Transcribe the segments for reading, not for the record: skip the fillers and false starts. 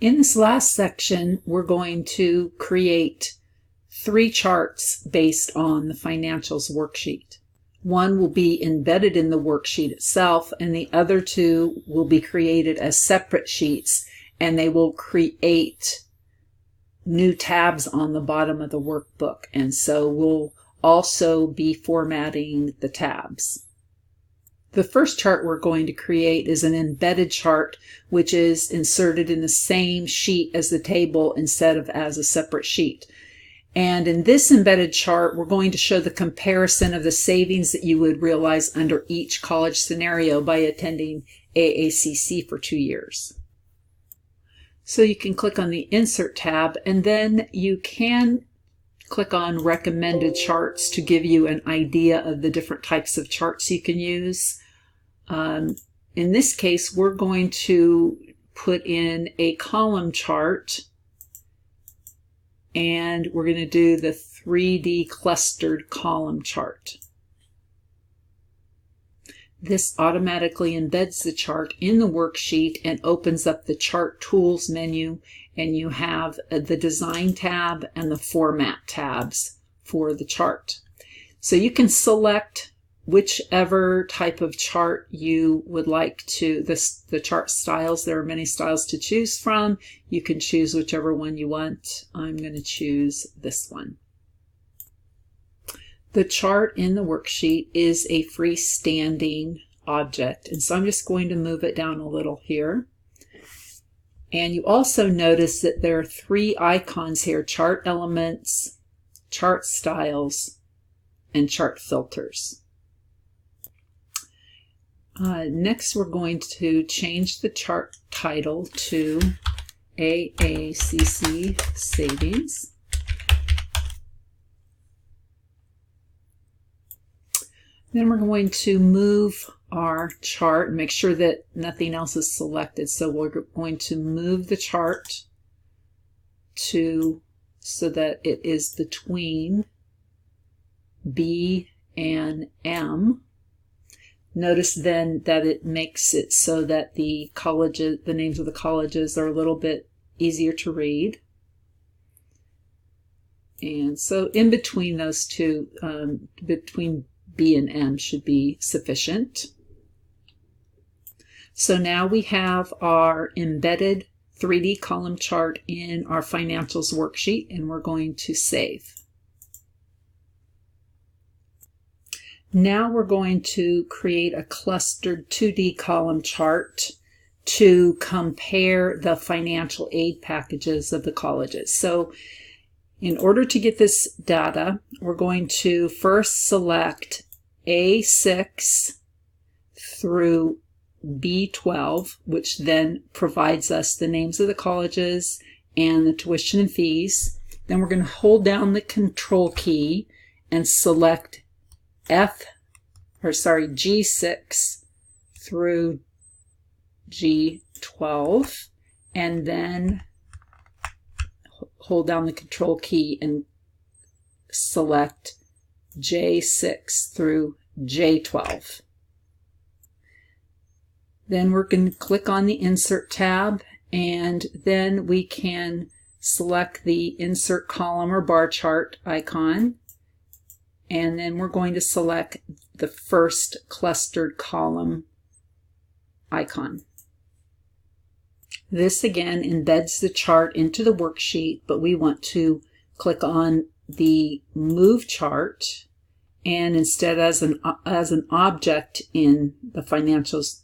In this last section, we're going to create 3 charts based on the financials worksheet. One will be embedded in the worksheet itself, and the other 2 will be created as separate sheets, and they will create new tabs on the bottom of the workbook. And so we'll also be formatting the tabs. The first chart we're going to create is an embedded chart, which is inserted in the same sheet as the table instead of as a separate sheet. And in this embedded chart, we're going to show the comparison of the savings that you would realize under each college scenario by attending AACC for 2 years. So you can click on the Insert tab, and then you can click on Recommended Charts to give you an idea of the different types of charts you can use. In this case, we're going to put in a column chart, and we're going to do the 3D clustered column chart. This automatically embeds the chart in the worksheet and opens up the Chart Tools menu, and you have the Design tab and the Format tabs for the chart. So you can select whichever type of chart you would like to, the chart styles. There are many styles to choose from. You can choose whichever one you want. I'm going to choose this one. The chart in the worksheet is a freestanding object, and so I'm just going to move it down a little here. And you also notice that there are 3 icons here: chart elements, chart styles, and chart filters. Next, we're going to change the chart title to AACC Savings. Then we're going to move our chart and make sure that nothing else is selected. So we're going to move the chart so that it is between B and M. Notice then that it makes it so that the names of the colleges are a little bit easier to read. And so in between those 2, between B and M should be sufficient. So now we have our embedded 3D column chart in our financials worksheet, and we're going to save. Now we're going to create a clustered 2D column chart to compare the financial aid packages of the colleges. So in order to get this data, we're going to first select A6 through B12, which then provides us the names of the colleges and the tuition and fees. Then we're going to hold down the Control key and select G6 through G12, and then hold down the Control key and select J6 through J12. Then we're going to click on the Insert tab, and then we can select the Insert Column or Bar Chart icon, and then we're going to select the first clustered column icon. This again embeds the chart into the worksheet, but we want to click on the Move Chart, and instead as an object in the financials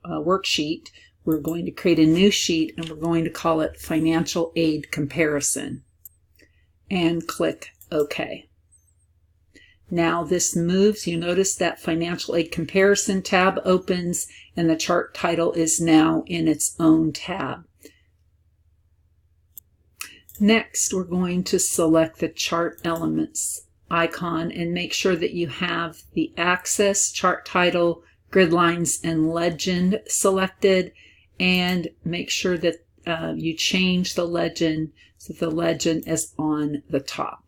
worksheet, we're going to create a new sheet, and we're going to call it Financial Aid Comparison, and click OK. Now this moves. You notice that Financial Aid Comparison tab opens, and the chart title is now in its own tab. Next, we're going to select the Chart Elements icon and make sure that you have the Axis, Chart Title, Grid Lines, and Legend selected, and make sure that you change the legend so the legend is on the top.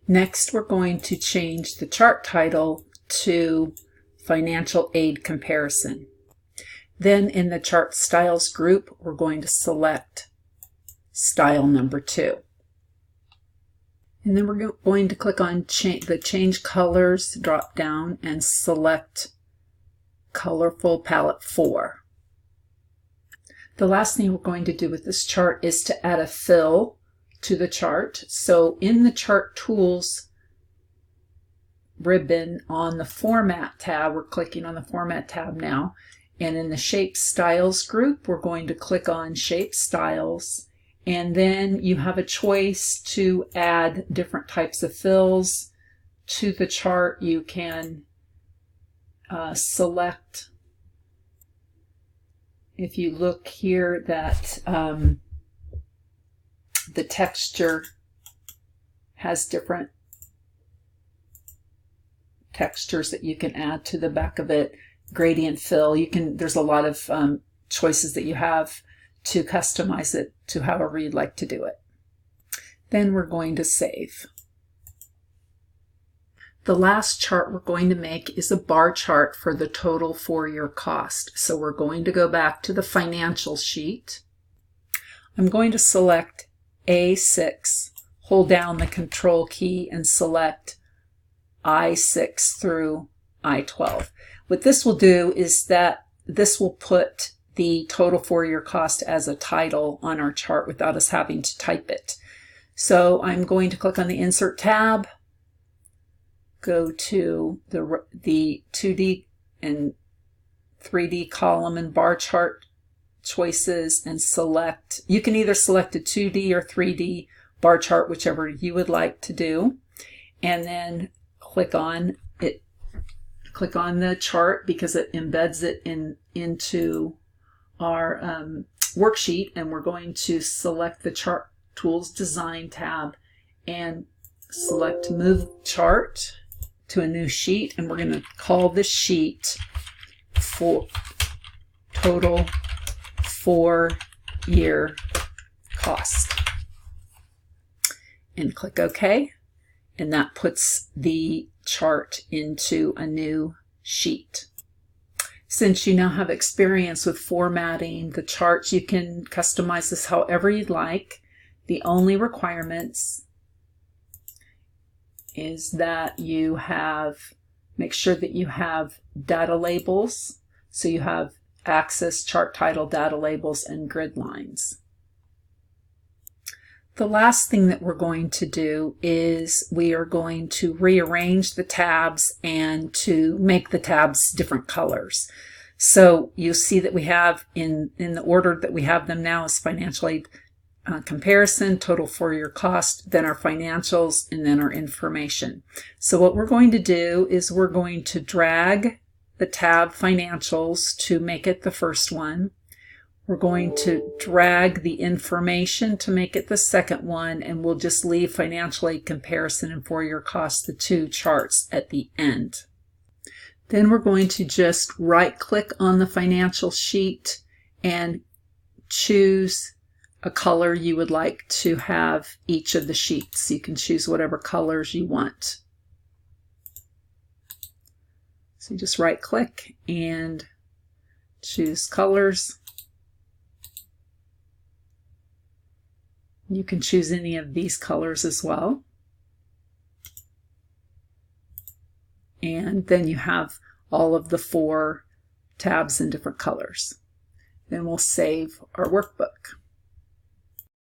Next, we're going to change the chart title to Financial Aid Comparison. Then in the chart styles group, we're going to select style number 2. And then we're going to click on the change colors drop down and select colorful palette 4. The last thing we're going to do with this chart is to add a fill to the chart. So in the chart tools ribbon on the format tab, we're clicking on the format tab now, and in the shape styles group we're going to click on shape styles, and then you have a choice to add different types of fills to the chart. You can select, if you look here, that the texture has different textures that you can add to the back of it. Gradient fill, there's a lot of choices that you have to customize it to however you'd like to do it. Then we're going to save. The last chart we're going to make is a bar chart for the total for your cost. So we're going to go back to the financial sheet. I'm going to select A6, hold down the Control key and select I6 through I12. What this will do is that this will put the total for your cost as a title on our chart without us having to type it. So I'm going to click on the Insert tab, go to the 2D and 3D column and bar chart choices and select. You can either select a 2D or 3D bar chart, whichever you would like to do, and then click on it. Click on the chart because it embeds it into our worksheet, and we're going to select the Chart Tools Design tab and select Move Chart to a new sheet, and we're going to call this sheet for Total for Year Cost, and click OK, and that puts the chart into a new sheet. Since you now have experience with formatting the charts, you can customize this however you'd like. The only requirements is that you make sure that you have data labels. So you have axis, chart title, data labels, and grid lines. The last thing that we're going to do is we are going to rearrange the tabs and to make the tabs different colors. So you'll see that we have in the order that we have them now is financial aid comparison, total for your cost, then our financials, and then our information. So what we're going to do is we're going to drag the tab financials to make it the first one. We're going to drag the information to make it the second one, and we'll just leave financial aid comparison and for your cost, the two charts at the end. Then we're going to just right click on the financial sheet and choose a color you would like to have each of the sheets. You can choose whatever colors you want. So you just right click and choose colors. You can choose any of these colors as well. And then you have all of the 4 tabs in different colors. Then we'll save our workbook.